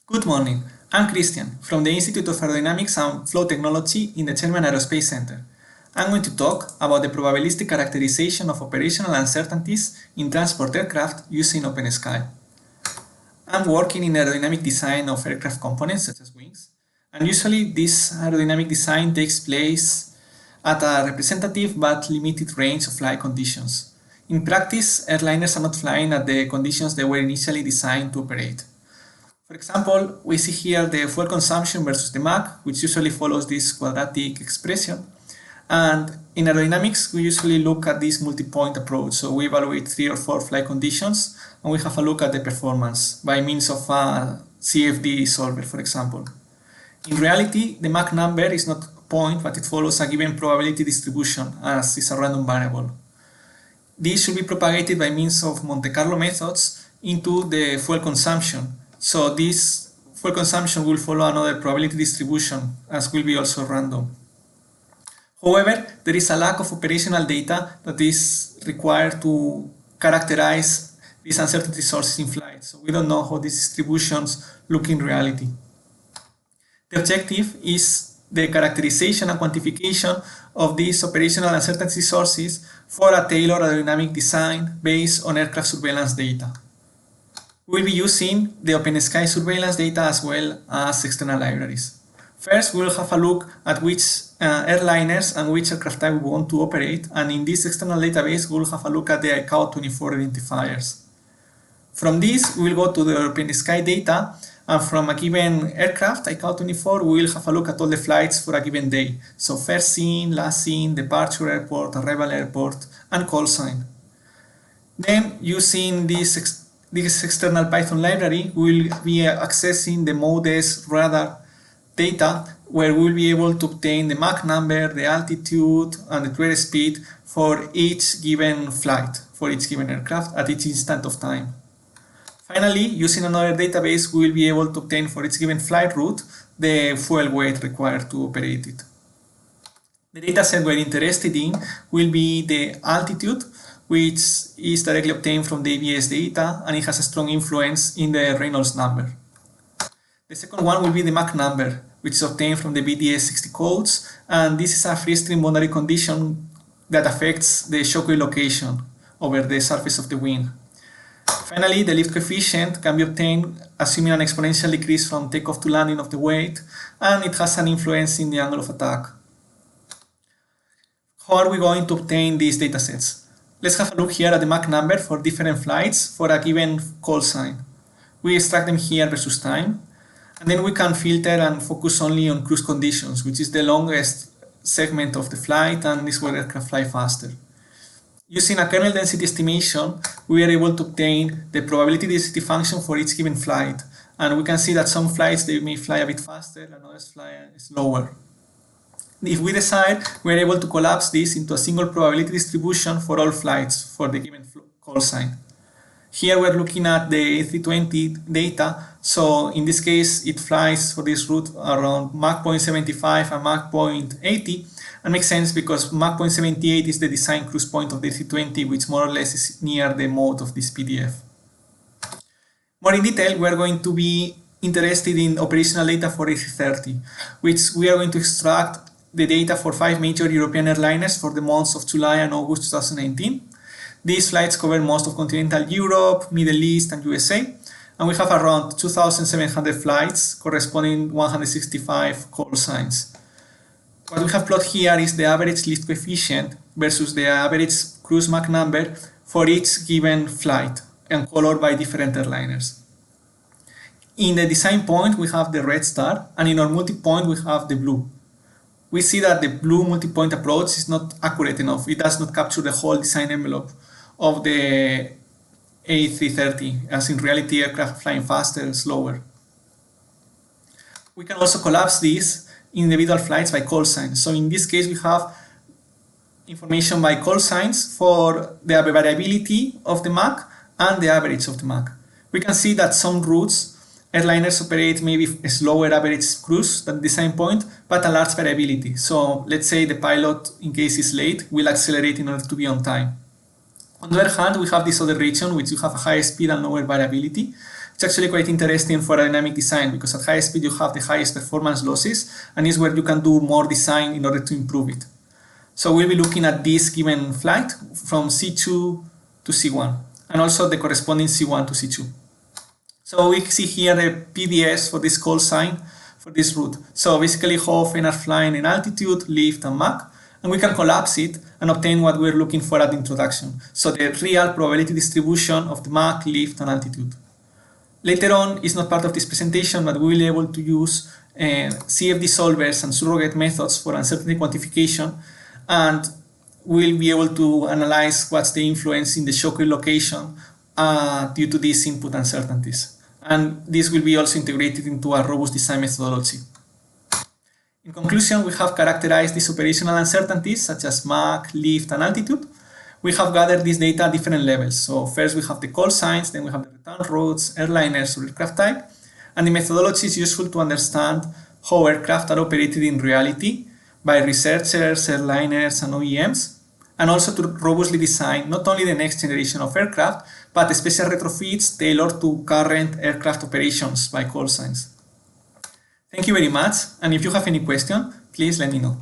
Good morning, I'm Christian from the Institute of Aerodynamics and Flow Technology in the German Aerospace Center. I'm going to talk about the probabilistic characterization of operational uncertainties in transport aircraft using OpenSky. I'm working in aerodynamic design of aircraft components such as wings, and usually this aerodynamic design takes place at a representative but limited range of flight conditions. In practice, airliners are not flying at the conditions they were initially designed to operate. For example, we see here the fuel consumption versus the Mach, which usually follows this quadratic expression. And in aerodynamics, we usually look at this multi-point approach. So we evaluate 3 or 4 flight conditions, and we have a look at the performance by means of a CFD solver, for example. In reality, the Mach number is not a point, but it follows a given probability distribution, as is a random variable. This should be propagated by means of Monte Carlo methods into the fuel consumption. So this fuel consumption will follow another probability distribution, as will be also random. However, there is a lack of operational data that is required to characterize these uncertainty sources in flight. So we don't know how these distributions look in reality. The objective is the characterization and quantification of these operational uncertainty sources for a tailored aerodynamic design based on aircraft surveillance data. We'll be using the OpenSky surveillance data as well as external libraries. First, we'll have a look at which airliners and which aircraft type we want to operate, and in this external database, we'll have a look at the ICAO 24 identifiers. From this, we'll go to the OpenSky data, and from a given aircraft, ICAO 24, we will have a look at all the flights for a given day. So first seen, last seen, departure airport, arrival airport, and call sign. Then, using this external Python library, we will be accessing the MODES radar data, where we will be able to obtain the Mach number, the altitude, and the trailer speed for each given flight, for each given aircraft at each instant of time. Finally, using another database, we will be able to obtain for each given flight route the fuel weight required to operate it. The dataset we're interested in will be the altitude, which is directly obtained from the ABS data, and it has a strong influence in the Reynolds number. The second one will be the Mach number, which is obtained from the BDS 60 codes, and this is a free stream boundary condition that affects the shockwave location over the surface of the wing. Finally, the lift coefficient can be obtained assuming an exponential decrease from takeoff to landing of the weight, and it has an influence in the angle of attack. How are we going to obtain these datasets? Let's have a look here at the Mach number for different flights for a given call sign. We extract them here versus time, and then we can filter and focus only on cruise conditions, which is the longest segment of the flight, and is where aircraft fly faster. Using a kernel density estimation, we are able to obtain the probability density function for each given flight, and we can see that some flights they may fly a bit faster and others fly slower. If we decide, we are able to collapse this into a single probability distribution for all flights for the given call sign. Here we're looking at the A320 data, so in this case it flies for this route around Mach 0.75 and Mach 0.80, and makes sense because Mach 0.78 is the design cruise point of the A320, which more or less is near the mode of this PDF. More in detail, we are going to be interested in operational data for A330, which we are going to extract the data for 5 major European airliners for the months of July and August 2019. These flights cover most of continental Europe, Middle East, and USA, and we have around 2,700 flights corresponding 165 call signs. What we have plotted here is the average lift coefficient versus the average cruise Mach number for each given flight, and colored by different airliners. In the design point, we have the red star, and in our multi-point, we have the blue. We see that the blue multi-point approach is not accurate enough. It does not capture the whole design envelope of the A330, as in reality aircraft flying faster and slower. We can also collapse these individual flights by call signs. So in this case, we have information by call signs for the variability of the Mach and the average of the Mach. We can see that some routes airliners operate maybe a slower average cruise than design point, but a large variability. So let's say the pilot, in case he's late, will accelerate in order to be on time. On the other hand, we have this other region which you have a higher speed and lower variability. It's actually quite interesting for aerodynamic design because at high speed you have the highest performance losses, and is where you can do more design in order to improve it. So we'll be looking at this given flight from C2 to C1, and also the corresponding C1 to C2. So we see here the PDS for this call sign for this route. So basically how often are flying in altitude, lift, and Mach, and we can collapse it and obtain what we're looking for at the introduction. So the real probability distribution of the Mach, lift, and altitude. Later on, it's not part of this presentation, but we will be able to use CFD solvers and surrogate methods for uncertainty quantification, and we'll be able to analyze what's the influence in the shock relocation due to these input uncertainties. And this will be also integrated into a robust design methodology. In conclusion, we have characterized these operational uncertainties such as Mach, lift, and altitude. We have gathered this data at different levels. So first we have the call signs, then we have the return routes, airliners, or aircraft type. And the methodology is useful to understand how aircraft are operated in reality by researchers, airliners, and OEMs, and also to robustly design not only the next generation of aircraft, but special retrofits tailored to current aircraft operations by call signs. Thank you very much, and if you have any question, please let me know.